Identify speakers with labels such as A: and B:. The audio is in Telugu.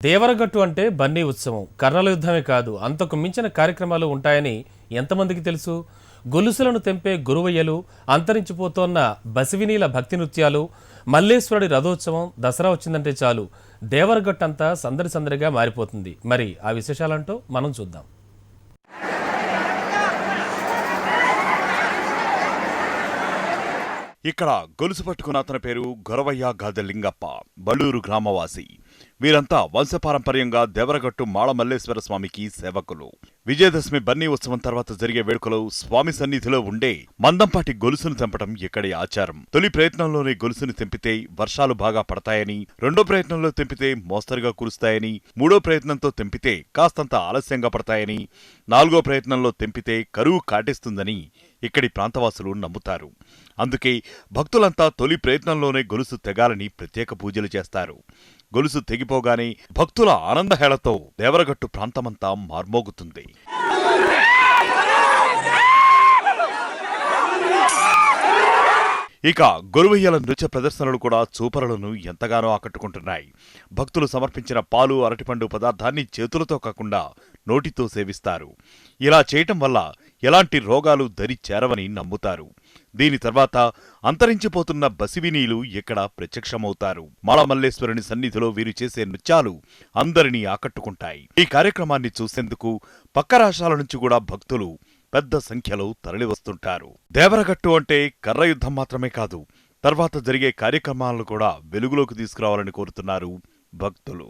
A: దేవరగట్టు అంటే బన్నీ ఉత్సవం. కర్రల యుద్ధమే కాదు, అంతకు మించిన కార్యక్రమాలు ఉంటాయని ఎంతమందికి తెలుసు? గొలుసులను తెంపే గురువయ్యలు, అంతరించిపోతోన్న బసివినీల భక్తి నృత్యాలు, మల్లేశ్వరుడి రథోత్సవం, దసరా వచ్చిందంటే చాలు దేవరగట్టు అంతా సందడి సందడిగా మారిపోతుంది. మరి ఆ విశేషాలంటూ మనం చూద్దాం.
B: ఇక్కడ గొలుసు పట్టుకున్న అతని పేరు గొరవయ్య గాదె లింగప్ప, బళ్ళూరు గ్రామవాసి. వీరంతా వంశపారంపర్యంగా దేవరగట్టు మాళమల్లేశ్వర స్వామికి సేవకులు. విజయదశమి బన్నీ ఉత్సవం తర్వాత జరిగే వేడుకలో స్వామి సన్నిధిలో ఉండే మందంపాటి గొలుసును తెంపడం ఇక్కడి ఆచారం. తొలి ప్రయత్నంలోనే గొలుసును తెంపితే వర్షాలు బాగా పడతాయని, రెండో ప్రయత్నంలో తెంపితే మోస్తరుగా కురుస్తాయని, మూడో ప్రయత్నంతో తెంపితే కాస్తంత ఆలస్యంగా పడతాయని, నాలుగో ప్రయత్నంలో తెంపితే కరువు కాటేస్తుందని ఇక్కడి ప్రాంతవాసులు నమ్ముతారు. అందుకే భక్తులంతా తొలి ప్రయత్నంలోనే గొలుసు తెగాలని ప్రత్యేక పూజలు చేస్తారు. గొలుసు తెగిపోగానే భక్తుల ఆనందహేళతో దేవరగట్టు ప్రాంతమంతా మార్మోగుతుంది. ఇక గురువయ్యల నృత్య ప్రదర్శనలు కూడా చూపరులను ఎంతగానో ఆకట్టుకుంటున్నాయి. భక్తులు సమర్పించిన పాలు, అరటిపండు పదార్థాన్ని చేతులతో కాకుండా నోటితో సేవిస్తారు. ఇలా చేయటం వల్ల ఎలాంటి రోగాలు దరి చేరవని నమ్ముతారు. దీని తర్వాత అంతరించిపోతున్న బసివినీలు ఇక్కడ ప్రత్యక్షమవుతారు. మాళమల్లేశ్వరుని సన్నిధిలో వీరు చేసే నృత్యాలు అందరినీ ఆకట్టుకుంటాయి. ఈ కార్యక్రమాన్ని చూసేందుకు పక్క రాష్ట్రాల నుంచి కూడా భక్తులు పెద్ద సంఖ్యలో తరలివస్తుంటారు. దేవరగట్టు అంటే కర్ర యుద్ధం మాత్రమే కాదు, తర్వాత జరిగే కార్యక్రమాలను కూడా వెలుగులోకి తీసుకురావాలని కోరుతున్నారు భక్తులు.